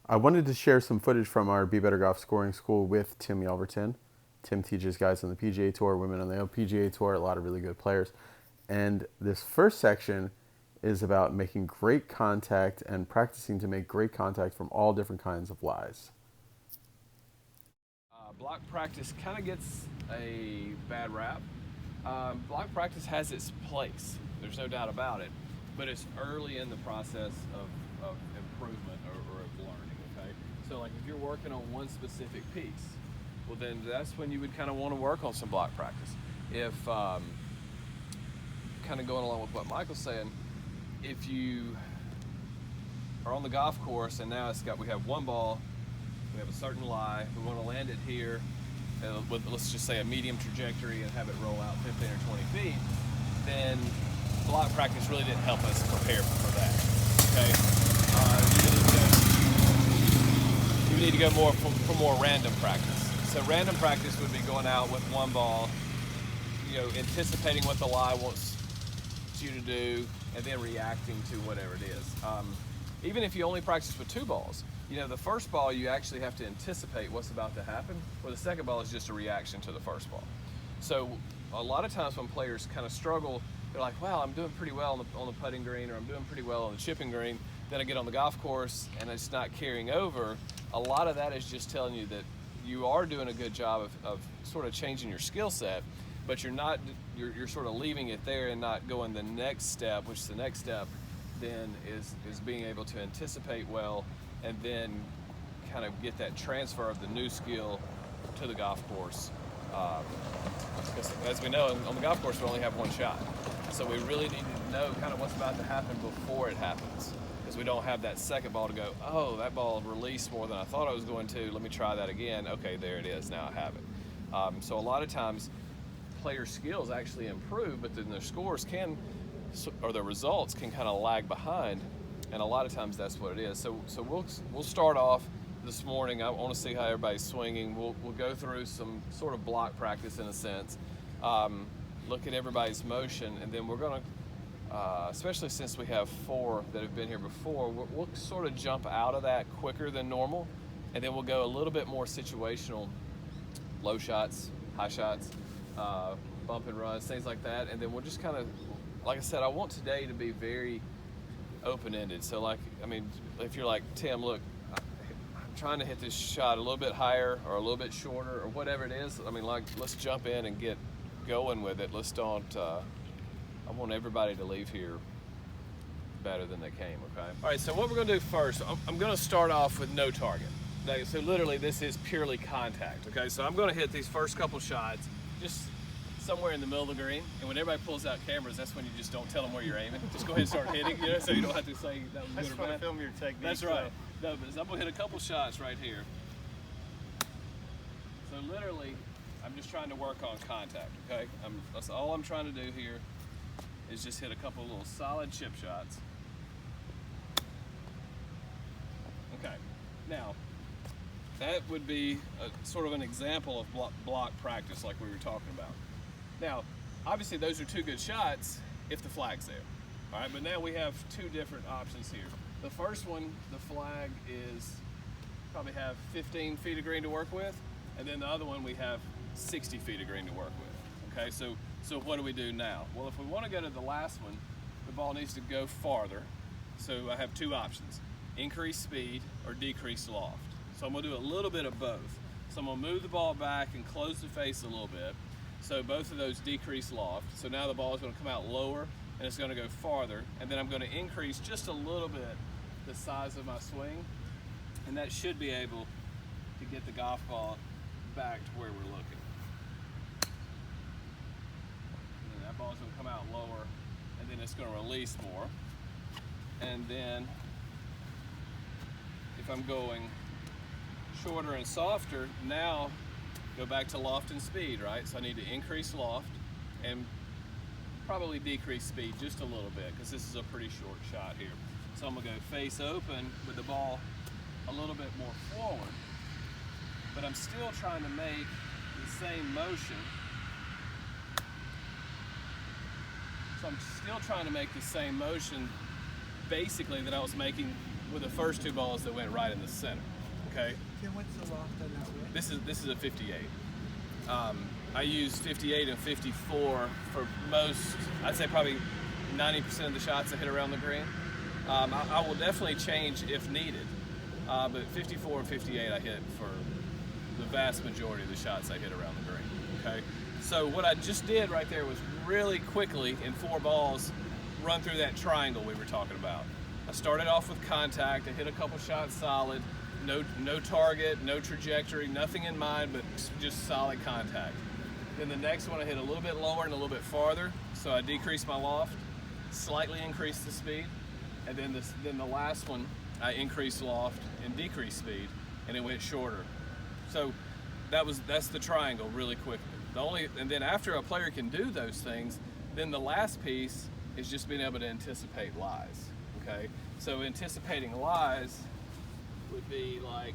I wanted to share some footage from our Be Better Golf Scoring School with Tim Yelverton. Tim teaches guys on the PGA Tour, women on the LPGA Tour, a lot of really good players. And this first section is about making great contact and practicing to make great contact from all different kinds of lies. Block practice kind of gets a bad rap. Block practice has its place, there's no doubt about it, but it's early in the process of improvement or of learning, okay? So like if you're working on one specific piece, well then that's when you would kind of want to work on some block practice. If, kind of going along with what Michael's saying, if you are on the golf course and now we have one ball, we have a certain lie, we want to land it here with, let's just say, a medium trajectory and have it roll out 15 or 20 feet, then block practice really didn't help us prepare for that. Okay, you need to go more for more random practice. So random practice would be going out with one ball, anticipating what the lie wants you to do, and then reacting to whatever it is. Even if you only practice with two balls, the first ball you actually have to anticipate what's about to happen, where the second ball is just a reaction to the first ball. So a lot of times when players kind of struggle, they're like, wow, I'm doing pretty well on the putting green, or I'm doing pretty well on the chipping green. Then I get on the golf course and it's not carrying over. A lot of that is just telling you that you are doing a good job of sort of changing your skill set, but you're sort of leaving it there and not going the next step, which the next step then is being able to anticipate well and then kind of get that transfer of the new skill to the golf course. Because as we know, on the golf course we only have one shot. So we really need to know kind of what's about to happen before it happens. Because we don't have that second ball to go, oh, that ball released more than I thought I was going to. Let me try that again. Okay, there it is. Now I have it. So a lot of times player skills actually improve, but then their scores or their results can kind of lag behind. And a lot of times that's what it is. So we'll start off this morning. I want to see how everybody's swinging. We'll go through some sort of block practice in a sense. Look at everybody's motion, and then we're going to, especially since we have 4 that have been here before, we'll sort of jump out of that quicker than normal, and then we'll go a little bit more situational, low shots, high shots, bump and runs, things like that, and then we'll just kind of, like I said, I want today to be very open-ended. So if you're like, Tim, look, I'm trying to hit this shot a little bit higher or a little bit shorter or whatever it is, let's jump in and get going with it. Let's don't, I want everybody to leave here better than they came, okay? All right, so what we're gonna do first, I'm gonna start off with no target. So literally this is purely contact, okay? So I'm gonna hit these first couple shots just somewhere in the middle of the green, and when everybody pulls out cameras, that's when you just don't tell them where you're aiming. Just go ahead and start hitting, so you don't have to say that was good or bad. I just film your technique. That's right. No, but I'm gonna hit a couple shots right here. So literally, I'm just trying to work on contact, okay? That's all I'm trying to do here is just hit a couple little solid chip shots. Okay, now, that would be sort of an example of block practice like we were talking about. Now, obviously those are 2 good shots if the flag's there. All right, but now we have 2 different options here. The first one, the flag is probably have 15 feet of green to work with, and then the other one we have 60 feet of green to work with. Okay, so what do we do now? Well, if we want to go to the last one, the ball needs to go farther. So I have 2 options: increase speed or decrease loft. So I'm gonna do a little bit of both. So I'm gonna move the ball back and close the face a little bit. So both of those decrease loft. So now the ball is gonna come out lower and it's gonna go farther. And then I'm gonna increase just a little bit the size of my swing. And that should be able to get the golf ball back to where we're looking. And then that ball's gonna come out lower, and then it's gonna release more. And then if I'm going shorter and softer, now go back to loft and speed, right? So I need to increase loft and probably decrease speed just a little bit, because this is a pretty short shot here. So I'm gonna go face open with the ball a little bit more forward, but I'm still trying to make the same motion. So I'm still trying to make the same motion basically that I was making with the first two balls that went right in the center. Okay. Tim, what's the loft on that one? This is a 58. I use 58 and 54 for most. I'd say probably 90% of the shots I hit around the green. I will definitely change if needed, but 54 and 58 I hit for the vast majority of the shots I hit around the green. Okay. So what I just did right there was really quickly in 4 balls run through that triangle we were talking about. I started off with contact. I hit a couple shots solid. No target, no trajectory, nothing in mind, but just solid contact. Then the next one I hit a little bit lower and a little bit farther, so I decreased my loft, slightly increased the speed, and then the last one I increased loft and decreased speed, and it went shorter. So that's the triangle really quickly. And then after a player can do those things, then the last piece is just being able to anticipate lies. Okay, so anticipating lies would be like,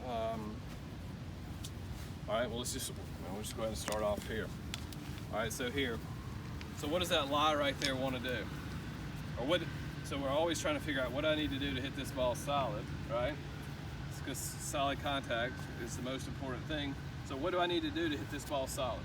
all right, well, we'll just go ahead and start off here. All right, so what does that lie right there want to do? So we're always trying to figure out what I need to do to hit this ball solid, right? It's because solid contact is the most important thing. So what do I need to do to hit this ball solid?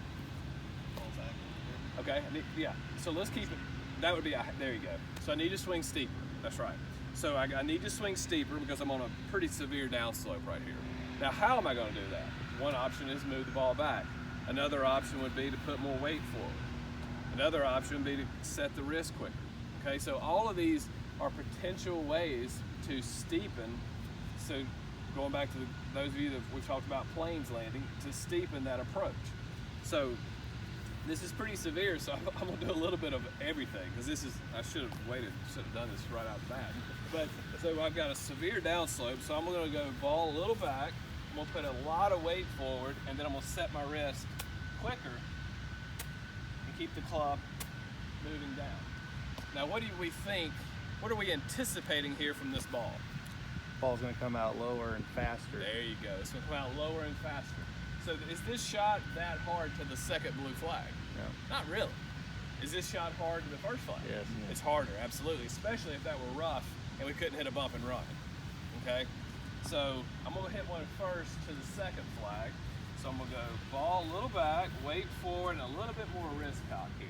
Okay, yeah, so let's keep it, that would be, there you go. So I need to swing steeper, that's right. So I need to swing steeper because I'm on a pretty severe downslope right here. Now, how am I going to do that? One option is move the ball back. Another option would be to put more weight forward. Another option would be to set the wrist quicker. Okay, so all of these are potential ways to steepen. So going back to those of you that we've talked about planes landing, to steepen that approach. So this is pretty severe, so I'm gonna do a little bit of everything, because I should have done this right out the bat. But, so I've got a severe downslope, so I'm gonna go ball a little back, I'm gonna put a lot of weight forward, and then I'm gonna set my wrist quicker and keep the club moving down. Now what do we think, what are we anticipating here from this ball? Ball's gonna come out lower and faster. There you go, it's gonna come out lower and faster. So is this shot that hard to the second blue flag? No. Not really. Is this shot hard to the first flag? Yes. It's harder, absolutely, especially if that were rough and we couldn't hit a bump and run. Okay? So I'm gonna hit one first to the second flag. So I'm gonna go ball a little back, weight forward, and a little bit more wrist cock here.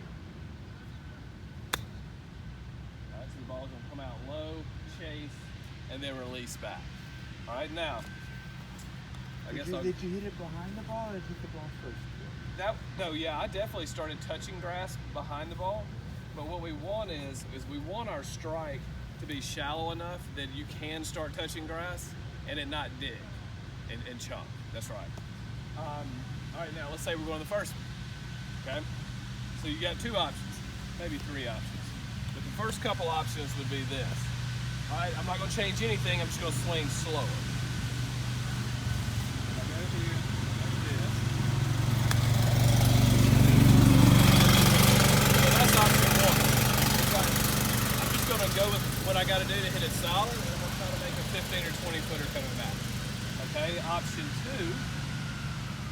All right, so the ball's gonna come out low, chase, and then release back. All right, now, Did you hit it behind the ball or did you hit the ball first? I definitely started touching grass behind the ball. But what we want is we want our strike to be shallow enough that you can start touching grass and it not dig and chunk. That's right. All right, now let's say we're going to the first one. Okay? So you got 2 options, maybe 3 options. But the first couple options would be this. All right, I'm not going to change anything. I'm just going to swing slower. Go with what I got to do to hit it solid, and I'm going to try to make a 15 or 20 footer coming back. Okay, option 2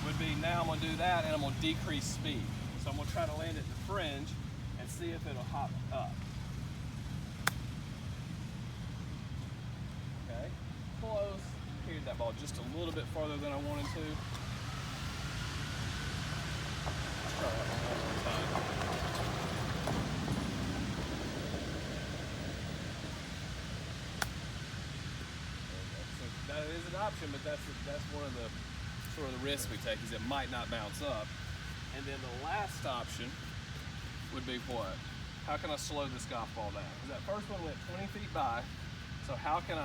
would be now I'm going to do that and I'm going to decrease speed. So I'm going to try to land at the fringe and see if it'll hop up. Okay, close. Carried that ball just a little bit farther than I wanted to. Let's try that one more time. That is an option, but that's one of the sort of the risks we take, is it might not bounce up. And then the last option would be what? How can I slow this golf ball down? Because that first one went 20 feet by, so how can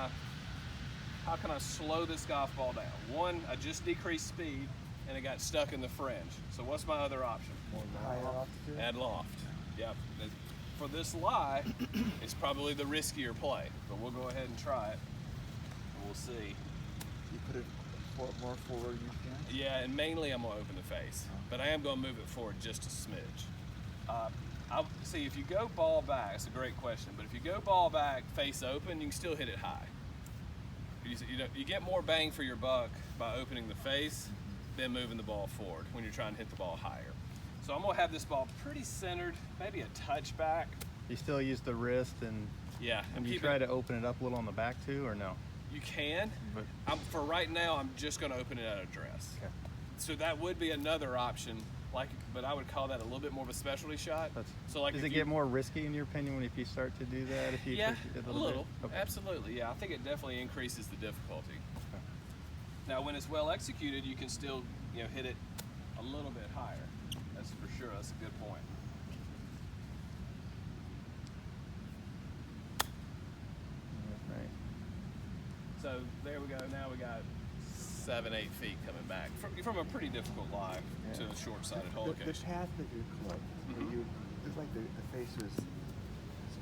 I slow this golf ball down? One, I just decreased speed and it got stuck in the fringe. So what's my other option? Add loft. Yep. For this lie, it's probably the riskier play, but we'll go ahead and try it. We'll see. You put it more forward you can? Yeah, and mainly I'm going to open the face, but I am going to move it forward just a smidge. See, if you go ball back, it's a great question, but if you go ball back face open, you can still hit it high. You get more bang for your buck by opening the face than moving the ball forward when you're trying to hit the ball higher. So I'm going to have this ball pretty centered, maybe a touch back. You still use the wrist and Yeah. And you try to open it up a little on the back too, or no? You can. But For right now, I'm just going to open it at address. okay. So that would be another option, but I would call that a little bit more of a specialty shot. So does it get more risky in your opinion if you start to do that? If you yeah, push it a little. Okay. Absolutely. Yeah, I think it definitely increases the difficulty. Okay. Now, when it's well executed, you can still hit it a little bit higher. That's for sure. That's a good point. Right. So there we go. Now we got 7-8 feet coming back from a pretty difficult lie to the short-sided hole The location. path that you clubbed, you looked like the face was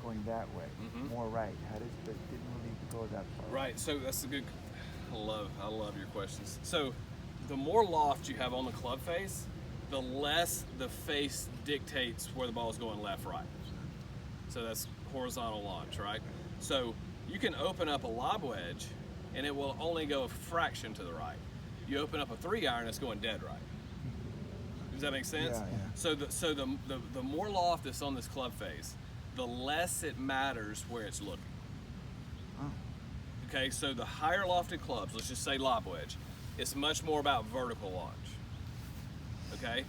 going that way, more right. How did it didn't really go that far? Right. So that's a good. I love your questions. So the more loft you have on the club face, the less the face dictates where the ball is going left, right. So that's horizontal launch, right? So you can open up a lob wedge and it will only go a fraction to the right. You open up a 3-iron, it's going dead right. Does that make sense? Yeah, yeah. So the more loft that's on this club face, the less it matters where it's looking. Oh. Okay, so the higher lofted clubs, let's just say lob wedge, it's much more about vertical launch. Okay?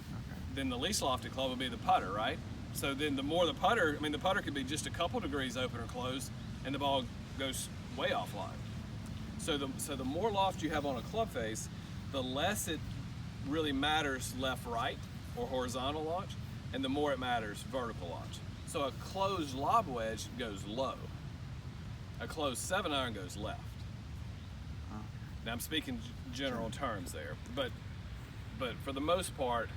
Then the least lofted club will be the putter, right? So then the more the putter could be just a couple degrees open or closed, and the ball goes way offline. So the more loft you have on a club face, the less it really matters left, right, or horizontal launch, and the more it matters vertical launch. So a closed lob wedge goes low. A closed 7-iron goes left. Now I'm speaking general terms there, but for the most part,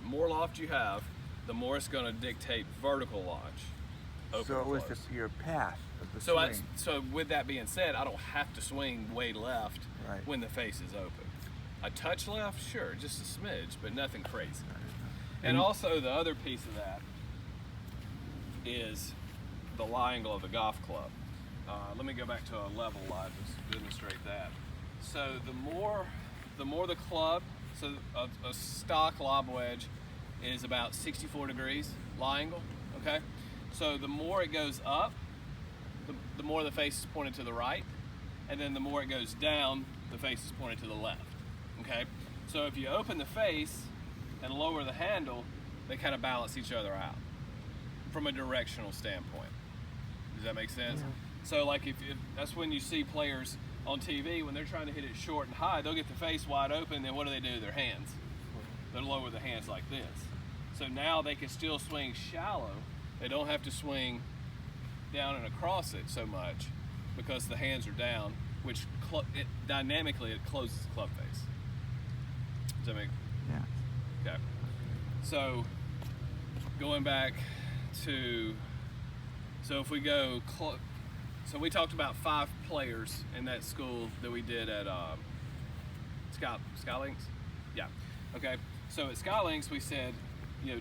more loft you have, the more it's going to dictate vertical launch. So it was your path of the swing. So with that being said, I don't have to swing way left when the face is open. A touch left, sure, just a smidge, but nothing crazy. And also the other piece of that is the lie angle of the golf club. Let me go back to a level lie to demonstrate that. So the more the club, so a stock lob wedge is about 64 degrees lie angle, okay? So the more it goes up, the more the face is pointed to the right, and then the more it goes down, the face is pointed to the left, okay? So if you open the face and lower the handle, they kind of balance each other out from a directional standpoint. Does that make sense? Yeah. So like if that's when you see players on TV, when they're trying to hit it short and high, they'll get the face wide open, then what do? Their hands. They'll lower the hands like this. So now they can still swing shallow. They don't have to swing down and across it so much because the hands are down, which dynamically it closes the club face. Does that make? Yeah. Okay. So going back to, so if we go, so we talked about 5 players in that school that we did at Skylinks? Yeah. Okay. So at Skylinks we said,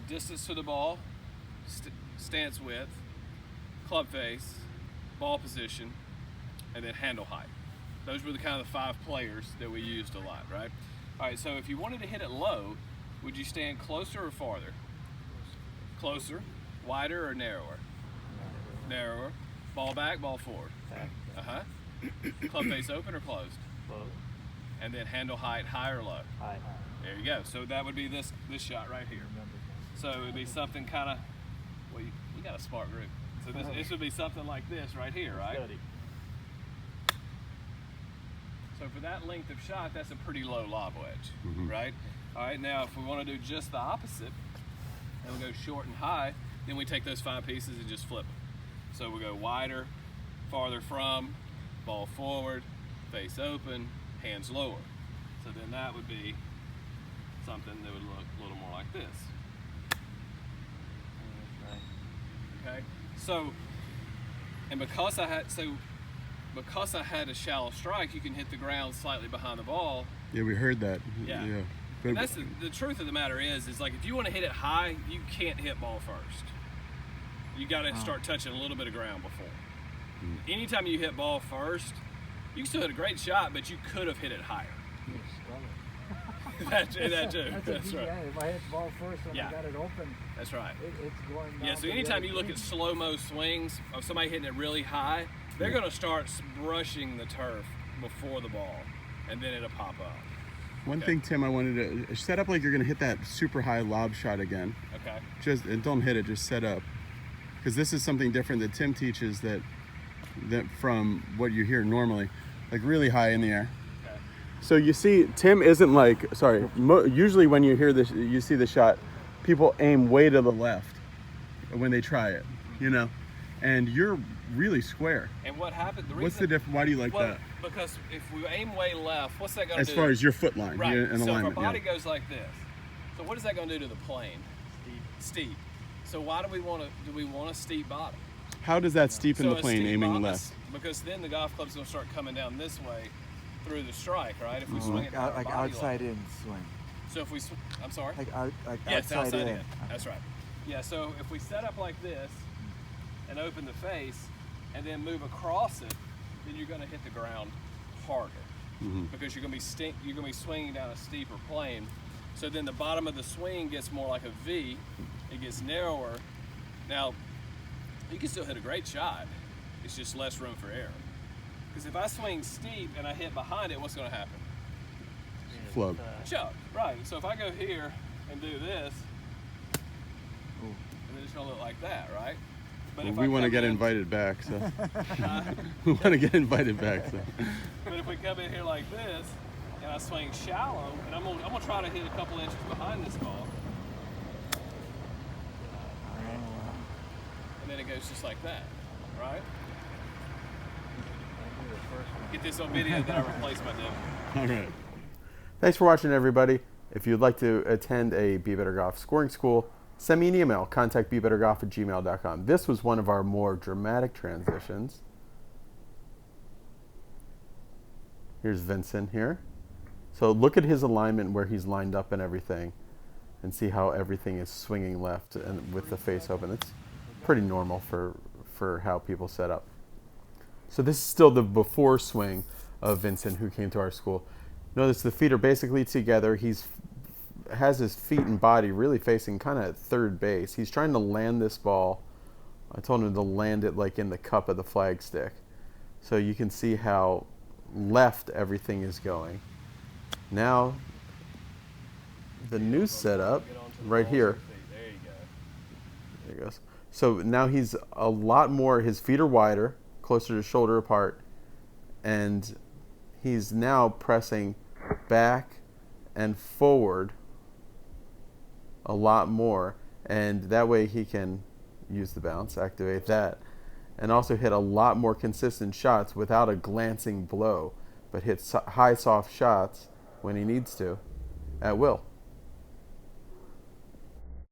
distance to the ball, stance width, club face, ball position, and then handle height. Those were the kind of the 5 players that we used a lot, right? All right, so if you wanted to hit it low, would you stand closer or farther? Closer. Wider or narrower? Narrower. Ball back, ball forward. Uh-huh. Club face open or closed? Closed. And then handle height, high or low? High. There you go. So that would be this shot right here. So it would be something kind of, well, you got a smart group. So this would be something like this right here, right? Study. So for that length of shot, that's a pretty low lob wedge, right? All right, now if we want to do just the opposite, and we go short and high, then we take those 5 pieces and just flip them. So we go wider, farther from, ball forward, face open, hands lower. So then that would be something that would look a little more like this. Okay, so, and because I had a shallow strike, you can hit the ground slightly behind the ball. Yeah, we heard that. Yeah. And that's the truth of the matter is like if you want to hit it high, you can't hit ball first. You got to start touching a little bit of ground before. Anytime you hit ball first, you can still hit a great shot, but you could have hit it higher. that too. That's That's a right. PGA. If I hit the ball first when Yeah. I got it open, That's right. it's going down. Yeah, so to the anytime other you look at green. slow-mo swings of somebody hitting it really high, they're going to start brushing the turf before the ball, and then it'll pop up. One Okay. thing, Tim, I wanted to set up like you're going to hit that super high lob shot again. Okay. And don't hit it, just set up. Because this is something different that Tim teaches that from what you hear normally, like really high in the air. Okay. So you see, Tim isn't like, usually when you hear this, you see the shot, people aim way to the left when they try it, you know, and you're really square. And what happened? What's the difference? Why do you like that? Because if we aim way left, what's that going to do? As far as your foot line, right. and So alignment. if our body goes like this, so what is that going to do to the plane? Steep. So why do we want a steep bottom? How does that steepen So the a plane steep aiming bottom left? Because then the golf club's going to start coming down this way through the strike, right? If we swing it Like, down like our body outside level. in swing. So if we, I'm sorry? Like Yes, outside in. That's right. Yeah, so if we set up like this and open the face and then move across it, then you're going to hit the ground harder because you're going to be swinging down a steeper plane. So then the bottom of the swing gets more like a V. It gets narrower. Now, you can still hit a great shot. It's just less room for error. Because if I swing steep and I hit behind it, what's going to happen? Flub. Chuck, right. So if I go here and do this, and then it's gonna look like that, right? But Well, if we I want to come get in- invited back, so we want to get invited back. So But if we come in here like this, and I swing shallow, and I'm gonna try to hit a couple inches behind this ball, and then it goes just like that, right? Get this on video, then I replace my demo. all right. Thanks for watching, everybody. If you'd like to attend a Be Better Golf scoring school, send me an email, contactbebettergolf@gmail.com. This was one of our more dramatic transitions. Here's Vincent here. So look at his alignment where he's lined up and everything, and see how everything is swinging left and with the face open. It's pretty normal for how people set up. So this is still the before swing of Vincent, who came to our school. Notice the feet are basically together. Has his feet and body really facing kind of at third base. He's trying to land this ball. I told him to land it like in the cup of the flagstick. So you can see how left everything is going. Now, the new setup right here. There you go. There he goes. So now he's a lot more, his feet are wider, closer to shoulder apart, and he's now pressing back and forward a lot more, and that way he can use the bounce, activate that, and also hit a lot more consistent shots without a glancing blow, but hit high soft shots when he needs to at will.